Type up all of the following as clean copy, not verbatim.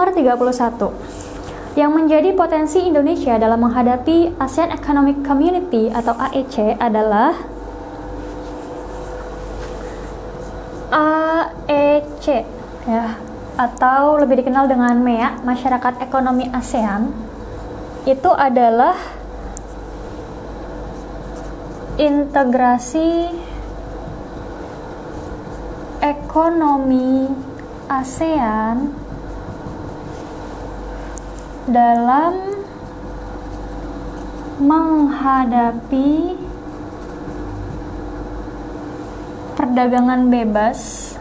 Nomor 31. Yang menjadi potensi Indonesia dalam menghadapi ASEAN Economic Community atau AEC adalah AEC ya, atau lebih dikenal dengan MEA, Masyarakat Ekonomi ASEAN. Itu adalah integrasi ekonomi ASEAN dalam menghadapi perdagangan bebas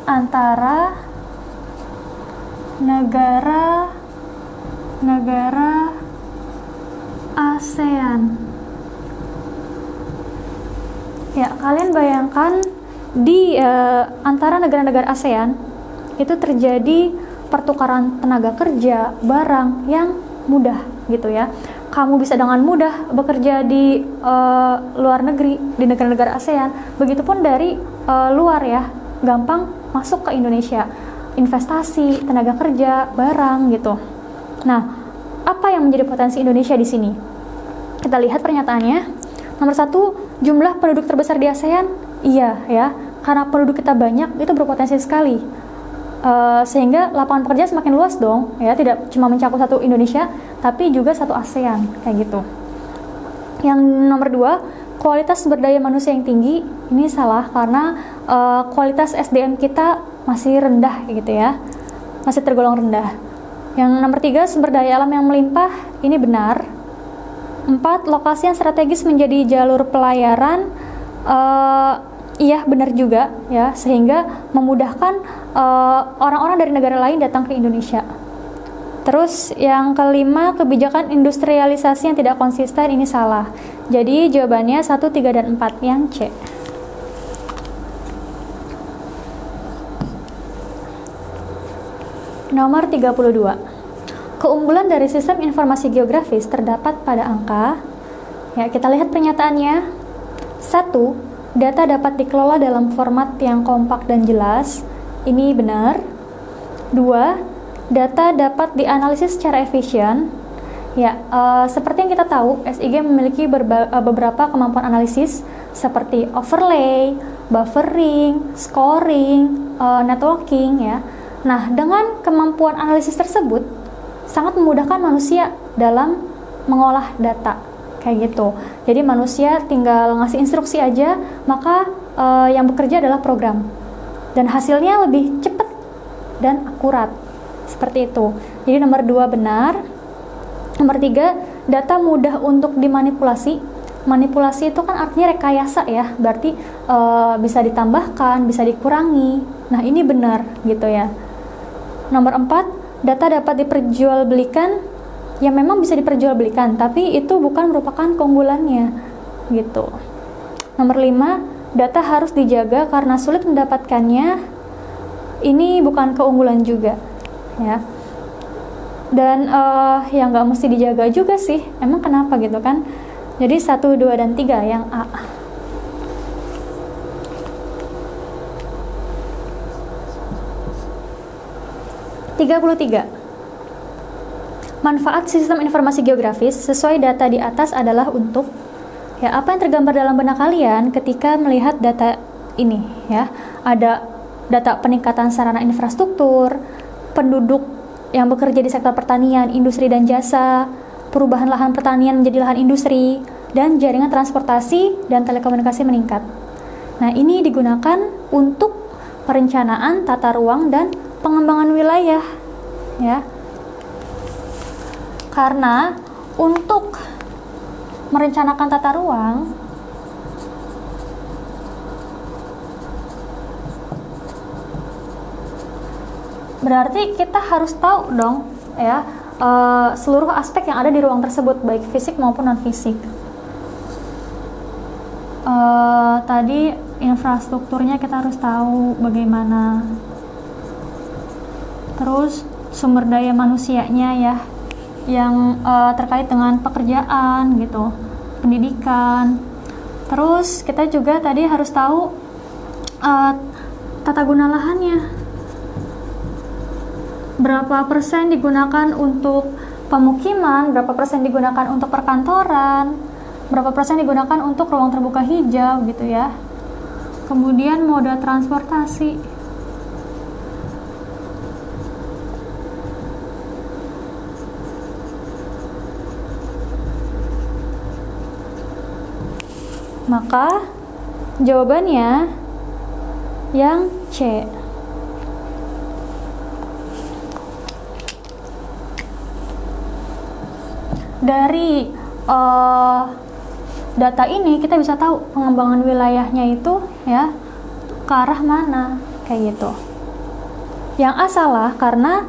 antara negara-negara ASEAN. Ya, kalian bayangkan di antara negara-negara ASEAN itu terjadi pertukaran tenaga kerja, barang yang mudah gitu ya. Kamu bisa dengan mudah bekerja di luar negeri, di negara-negara ASEAN. Begitupun dari luar ya, gampang masuk ke Indonesia. Investasi, tenaga kerja, barang gitu. Nah, apa yang menjadi potensi Indonesia di sini? Kita lihat pernyataannya. Nomor 1, jumlah penduduk terbesar di ASEAN. Iya ya, karena penduduk kita banyak, itu berpotensi sekali. Sehingga lapangan pekerjaan semakin luas dong, ya, tidak cuma mencakup satu Indonesia, tapi juga satu ASEAN, kayak gitu. Yang nomor 2, kualitas sumber daya manusia yang tinggi. Ini salah karena kualitas SDM kita masih rendah gitu ya, masih tergolong rendah. Yang nomor 3, sumber daya alam yang melimpah. Ini benar. 4, lokasi yang strategis menjadi jalur pelayaran. Iya, benar juga ya, sehingga memudahkan orang-orang dari negara lain datang ke Indonesia. Terus yang kelima, kebijakan industrialisasi yang tidak konsisten. Ini salah. Jadi jawabannya 1, 3, dan 4 yang C. Nomor 32. Keunggulan dari sistem informasi geografis terdapat pada angka. Ya, kita lihat pernyataannya. 1, data dapat dikelola dalam format yang kompak dan jelas. Ini benar. 2, data dapat dianalisis secara efisien. Ya, seperti yang kita tahu, SIG memiliki beberapa kemampuan analisis seperti overlay, buffering, scoring, networking ya. Nah, dengan kemampuan analisis tersebut sangat memudahkan manusia dalam mengolah data kayak gitu. Jadi manusia tinggal ngasih instruksi aja, maka yang bekerja adalah program dan hasilnya lebih cepat dan akurat, seperti itu. Jadi nomor 2 benar. Nomor 3, data mudah untuk dimanipulasi. Manipulasi itu kan artinya rekayasa ya, berarti bisa ditambahkan, bisa dikurangi. Nah, ini benar gitu ya. Nomor 4, data dapat diperjualbelikan. Ya, memang bisa diperjualbelikan, tapi itu bukan merupakan keunggulannya gitu. Nomor 5, data harus dijaga karena sulit mendapatkannya. Ini bukan keunggulan juga ya. Dan yang nggak mesti dijaga juga sih, emang kenapa gitu kan. Jadi 1, 2, dan 3 yang A. Manfaat sistem informasi geografis sesuai data di atas adalah untuk, ya, apa yang tergambar dalam benak kalian ketika melihat data ini ya. Ada data peningkatan sarana infrastruktur, penduduk yang bekerja di sektor pertanian, industri dan jasa, perubahan lahan pertanian menjadi lahan industri, dan jaringan transportasi dan telekomunikasi meningkat. Nah, ini digunakan untuk perencanaan tata ruang dan pengembangan wilayah ya. Karena untuk merencanakan tata ruang berarti kita harus tahu dong ya seluruh aspek yang ada di ruang tersebut, baik fisik maupun non fisik. Tadi infrastrukturnya kita harus tahu bagaimana, terus sumber daya manusianya ya, yang terkait dengan pekerjaan gitu, pendidikan, Terus kita juga tadi harus tahu tata guna lahannya. Berapa persen digunakan untuk pemukiman, berapa persen digunakan untuk perkantoran, berapa persen digunakan untuk ruang terbuka hijau gitu ya. Kemudian moda transportasi. Maka jawabannya yang C. Dari data ini kita bisa tahu pengembangan wilayahnya itu ya ke arah mana kayak gitu. Yang A salah karena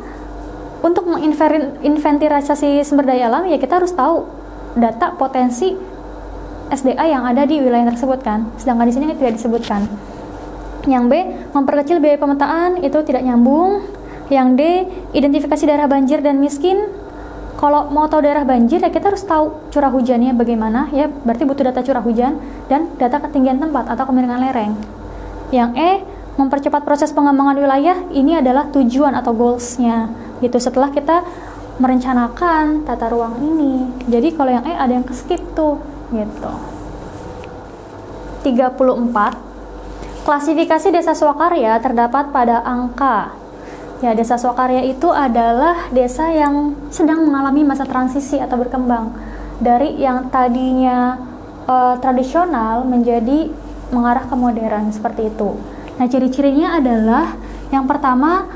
untuk menginventarisasi sumber daya alam ya kita harus tahu data potensi SDA yang ada di wilayah tersebut kan. Sedangkan di sini tidak disebutkan. Yang B, memperkecil biaya pemetaan itu tidak nyambung. Yang D, identifikasi daerah banjir dan miskin. Kalau mau tahu daerah banjir ya kita harus tahu curah hujannya bagaimana ya, berarti butuh data curah hujan dan data ketinggian tempat atau kemiringan lereng. Yang E, mempercepat proses pengembangan wilayah, ini adalah tujuan atau goals-nya gitu setelah kita merencanakan tata ruang ini. Jadi kalau yang E ada yang ke-skip tuh gitu. 34. Klasifikasi desa swakarya terdapat pada angka. Ya, desa swakarya itu adalah desa yang sedang mengalami masa transisi atau berkembang dari yang tadinya tradisional menjadi mengarah ke modern seperti itu. Nah, ciri-cirinya adalah yang pertama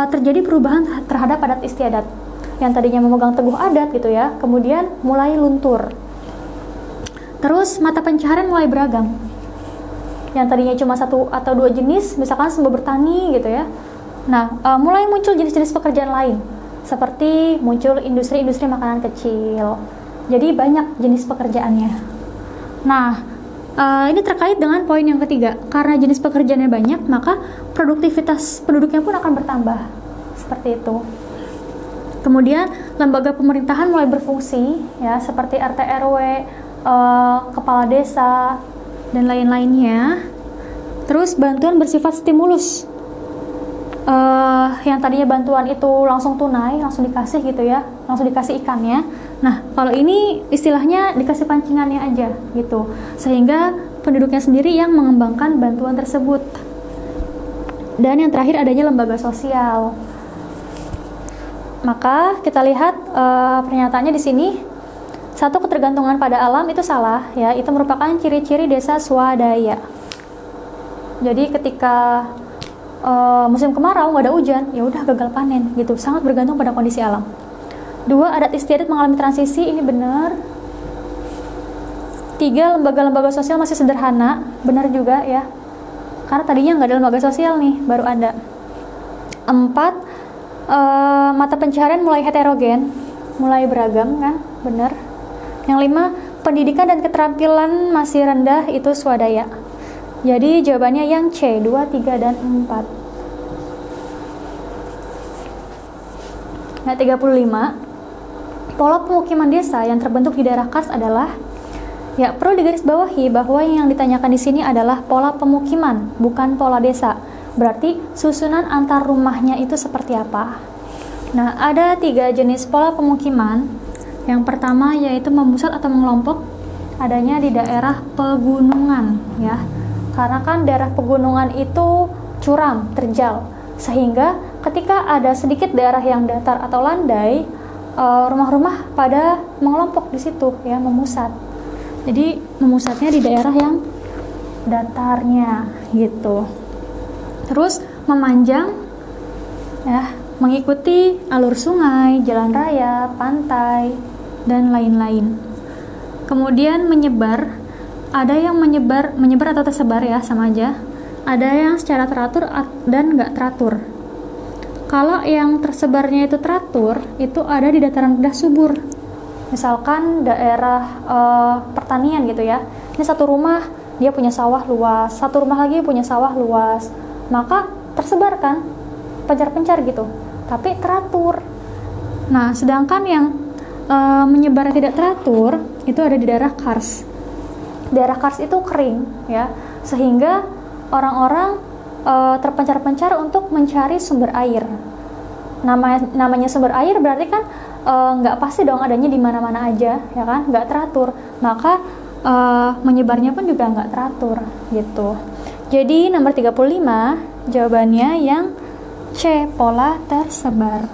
terjadi perubahan terhadap adat istiadat. Yang tadinya memegang teguh adat gitu ya, kemudian mulai luntur. Terus mata pencaharian mulai beragam. Yang tadinya cuma 1 atau 2 jenis, misalkan sumber bertani gitu ya. Nah, mulai muncul jenis-jenis pekerjaan lain, seperti muncul industri-industri makanan kecil. Jadi banyak jenis pekerjaannya. Nah, ini terkait dengan poin yang ketiga. Karena jenis pekerjaannya banyak, maka produktivitas penduduknya pun akan bertambah. Seperti itu. Kemudian lembaga pemerintahan mulai berfungsi, ya, seperti RT RW, kepala desa, dan lain-lainnya. Terus bantuan bersifat stimulus. Yang tadinya bantuan itu langsung tunai, langsung dikasih gitu ya, langsung dikasih ikannya. Nah, kalau ini istilahnya dikasih pancingannya aja gitu, sehingga penduduknya sendiri yang mengembangkan bantuan tersebut. Dan yang terakhir adanya lembaga sosial. Maka kita lihat pernyataannya di sini. 1, ketergantungan pada alam itu salah ya, itu merupakan ciri-ciri desa swadaya. Jadi ketika musim kemarau nggak ada hujan, ya udah gagal panen gitu, sangat bergantung pada kondisi alam. 2, adat istiadat mengalami transisi, ini benar. 3, lembaga-lembaga sosial masih sederhana, benar juga ya, karena tadinya nggak ada lembaga sosial nih, baru ada. 4, mata pencaharian mulai heterogen, mulai beragam kan, benar. Yang 5, pendidikan dan keterampilan masih rendah, itu swadaya. Jadi jawabannya yang C, 2, 3, dan 4. Nah, 35. Pola pemukiman desa yang terbentuk di daerah karst adalah, ya, perlu digarisbawahi bahwa yang ditanyakan di sini adalah pola pemukiman, bukan pola desa. Berarti susunan antar rumahnya itu seperti apa? Nah, ada 3 jenis pola pemukiman. Yang pertama yaitu memusat atau mengelompok, adanya di daerah pegunungan ya. Karena kan daerah pegunungan itu curam, terjal, sehingga ketika ada sedikit daerah yang datar atau landai, rumah-rumah pada mengelompok di situ ya, memusat. Jadi memusatnya di daerah yang datarnya gitu. Terus memanjang ya, mengikuti alur sungai, jalan raya, pantai, dan lain-lain. Kemudian menyebar, ada yang menyebar atau tersebar ya, sama aja. Ada yang secara teratur dan nggak teratur. Kalau yang tersebarnya itu teratur, itu ada di dataran rendah subur. Misalkan daerah pertanian gitu ya. Ini satu rumah dia punya sawah luas, satu rumah lagi punya sawah luas. Maka tersebar kan, pencar-pencar gitu, tapi teratur. Nah, sedangkan yang menyebar tidak teratur itu ada di daerah karst. daerah Kars itu kering ya, sehingga orang-orang terpencar-pencar untuk mencari sumber air. Namanya sumber air berarti kan nggak pasti dong adanya di mana-mana aja, ya kan, nggak teratur, maka menyebarnya pun juga nggak teratur gitu. Jadi nomor 35 jawabannya yang C, pola tersebar.